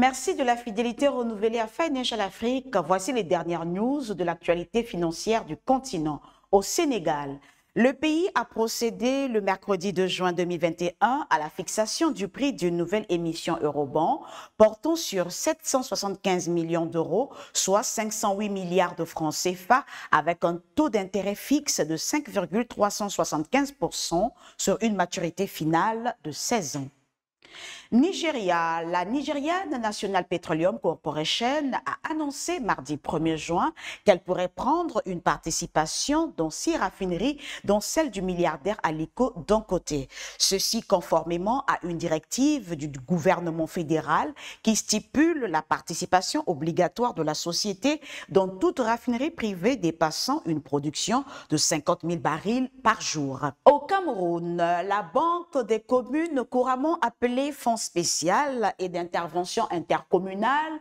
Merci de la fidélité renouvelée à Financial Afrique. Voici les dernières news de l'actualité financière du continent. Au Sénégal, le pays a procédé le mercredi 2 juin 2021 à la fixation du prix d'une nouvelle émission Eurobond portant sur 775 millions d'euros, soit 508 milliards de francs CFA, avec un taux d'intérêt fixe de 5,375% sur une maturité finale de 16 ans. Nigeria, la Nigerian National Petroleum Corporation a annoncé mardi 1er juin qu'elle pourrait prendre une participation dans 6 raffineries, dont celle du milliardaire Aliko Dangote. Ceci conformément à une directive du gouvernement fédéral qui stipule la participation obligatoire de la société dans toute raffinerie privée dépassant une production de 50 000 barils par jour. Au Cameroun, la Banque des communes, couramment appelée Fonds spécial et d'intervention intercommunale,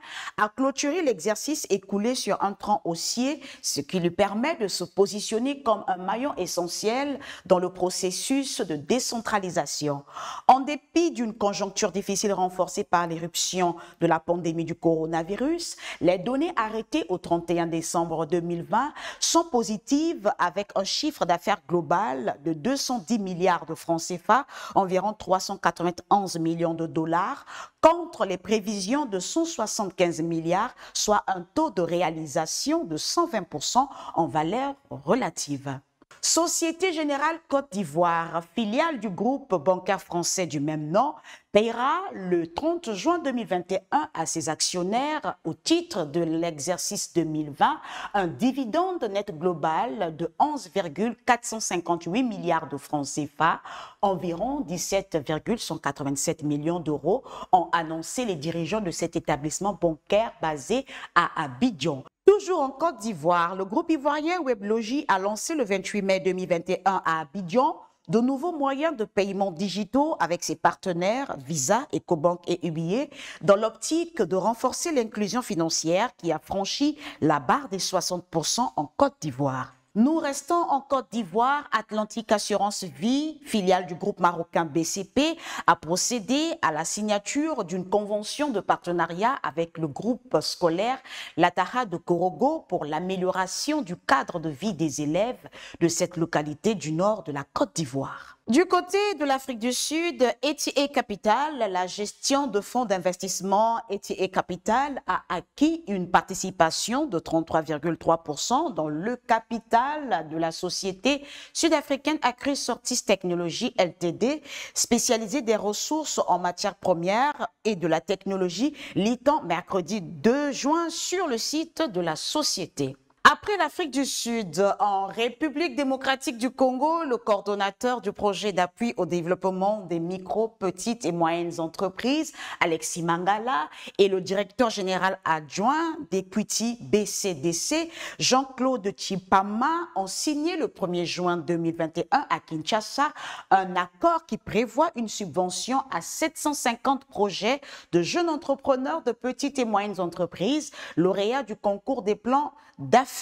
a clôturé l'exercice écoulé sur un tronc haussier, ce qui lui permet de se positionner comme un maillon essentiel dans le processus de décentralisation. En dépit d'une conjoncture difficile renforcée par l'éruption de la pandémie du coronavirus, les données arrêtées au 31 décembre 2020 sont positives avec un chiffre d'affaires global de 210 milliards de francs CFA, environ 391 millions de dollars, contre les prévisions de 175 milliards, soit un taux de réalisation de 120% en valeur relative. Société Générale Côte d'Ivoire, filiale du groupe bancaire français du même nom, paiera le 30 juin 2021 à ses actionnaires, au titre de l'exercice 2020, un dividende net global de 11,458 milliards de francs CFA, environ 17,187 millions d'euros, ont annoncé les dirigeants de cet établissement bancaire basé à Abidjan. Toujours en Côte d'Ivoire, le groupe ivoirien Weblogi a lancé le 28 mai 2021 à Abidjan de nouveaux moyens de paiement digitaux avec ses partenaires Visa, Ecobank et UBA dans l'optique de renforcer l'inclusion financière qui a franchi la barre des 60% en Côte d'Ivoire. Nous restons en Côte d'Ivoire. Atlantique Assurance Vie, filiale du groupe marocain BCP, a procédé à la signature d'une convention de partenariat avec le groupe scolaire Latara de Korogo pour l'amélioration du cadre de vie des élèves de cette localité du nord de la Côte d'Ivoire. Du côté de l'Afrique du Sud, ETA Capital, la gestion de fonds d'investissement ETA Capital a acquis une participation de 33,3% dans le capital de la société sud-africaine Acris Sortis Technologies Ltd, spécialisée des ressources en matières premières et de la technologie, litant mercredi 2 juin sur le site de la société. Après l'Afrique du Sud, en République démocratique du Congo, le coordonnateur du projet d'appui au développement des micro, petites et moyennes entreprises, Alexis Mangala, et le directeur général adjoint d'Equity BCDC, Jean-Claude Chipama, ont signé le 1er juin 2021 à Kinshasa un accord qui prévoit une subvention à 750 projets de jeunes entrepreneurs de petites et moyennes entreprises, lauréats du concours des plans d'affaires.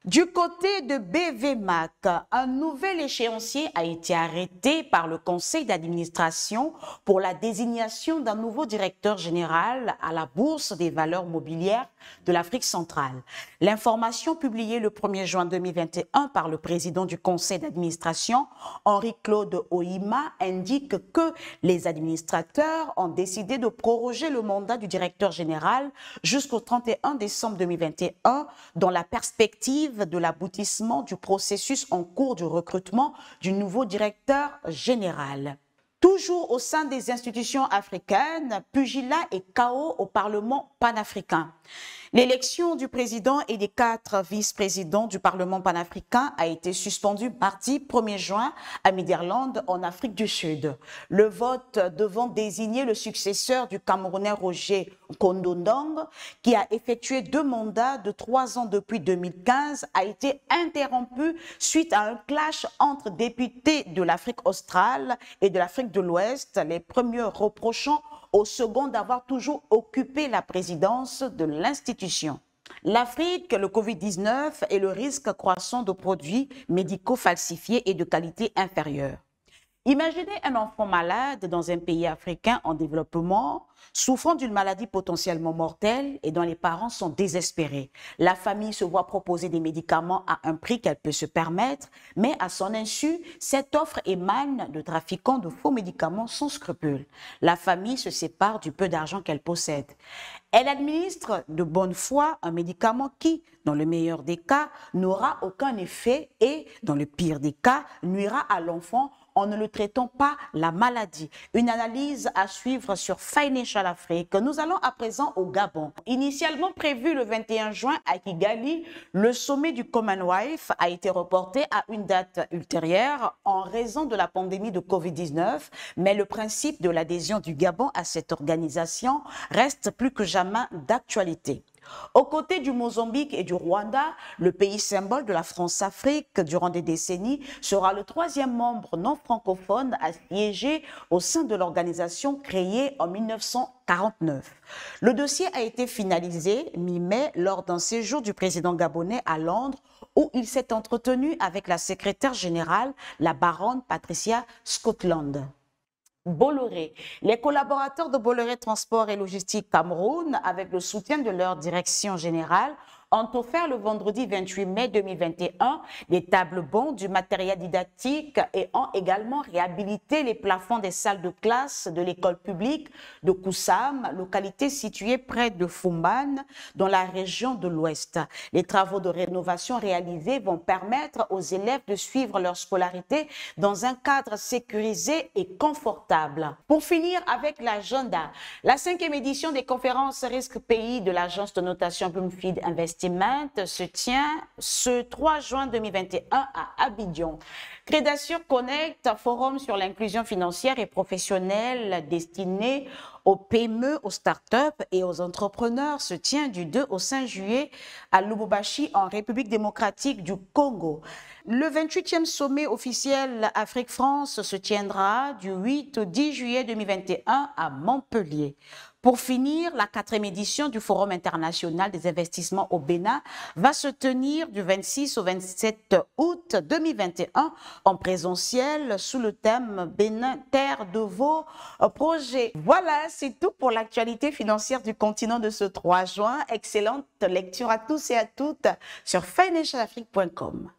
Du côté de BVMAC, un nouvel échéancier a été arrêté par le conseil d'administration pour la désignation d'un nouveau directeur général à la Bourse des valeurs mobilières de l'Afrique centrale. L'information publiée le 1er juin 2021 par le président du conseil d'administration, Henri-Claude Ohima, indique que les administrateurs ont décidé de proroger le mandat du directeur général jusqu'au 31 décembre 2021 dans la perspective de l'aboutissement du processus en cours du recrutement du nouveau directeur général. Toujours au sein des institutions africaines, pugilat et chaos au Parlement panafricain. L'élection du président et des 4 vice-présidents du Parlement panafricain a été suspendue mardi 1er juin à Middelland, en Afrique du Sud. Le vote devant désigner le successeur du Camerounais Roger Kondondong, qui a effectué 2 mandats de 3 ans depuis 2015, a été interrompu suite à un clash entre députés de l'Afrique australe et de l'Afrique de l'Ouest, les premiers reprochant au second d'avoir toujours occupé la présidence de l'institution. L'Afrique, le Covid-19 et le risque croissant de produits médicaux falsifiés et de qualité inférieure. Imaginez un enfant malade dans un pays africain en développement, souffrant d'une maladie potentiellement mortelle et dont les parents sont désespérés. La famille se voit proposer des médicaments à un prix qu'elle peut se permettre, mais à son insu, cette offre émane de trafiquants de faux médicaments sans scrupules. La famille se sépare du peu d'argent qu'elle possède. Elle administre de bonne foi un médicament qui, dans le meilleur des cas, n'aura aucun effet et, dans le pire des cas, nuira à l'enfant en ne le traitant pas la maladie. Une analyse à suivre sur Financial Afrique. Nous allons à présent au Gabon. Initialement prévu le 21 juin à Kigali, le sommet du Commonwealth a été reporté à une date ultérieure en raison de la pandémie de Covid-19, mais le principe de l'adhésion du Gabon à cette organisation reste plus que jamais d'actualité. Aux côtés du Mozambique et du Rwanda, le pays symbole de la France-Afrique durant des décennies sera le troisième membre non francophone à siéger au sein de l'organisation créée en 1949. Le dossier a été finalisé mi-mai lors d'un séjour du président gabonais à Londres où il s'est entretenu avec la secrétaire générale, la baronne Patricia Scotland. Bolloré. Les collaborateurs de Bolloré Transport et Logistique Cameroun, avec le soutien de leur direction générale, ont offert le vendredi 28 mai 2021 des tables-bancs, du matériel didactique et ont également réhabilité les plafonds des salles de classe de l'école publique de Koussam, localité située près de Fumban, dans la région de l'Ouest. Les travaux de rénovation réalisés vont permettre aux élèves de suivre leur scolarité dans un cadre sécurisé et confortable. Pour finir avec l'agenda, la 5e édition des conférences risque pays de l'agence de notation Bloomfield Investment se tient ce 3 juin 2021 à Abidjan. Crédasure Connect, forum sur l'inclusion financière et professionnelle destiné aux PME, aux startups et aux entrepreneurs se tient du 2 au 5 juillet à Lubumbashi en République démocratique du Congo. Le 28e sommet officiel Afrique-France se tiendra du 8 au 10 juillet 2021 à Montpellier. Pour finir, la 4e édition du Forum international des investissements au Bénin va se tenir du 26 au 27 août 2021 en présentiel sous le thème Bénin, terre de vos projets. Voilà, c'est tout pour l'actualité financière du continent de ce 3 juin. Excellente lecture à tous et à toutes sur financialafrique.com.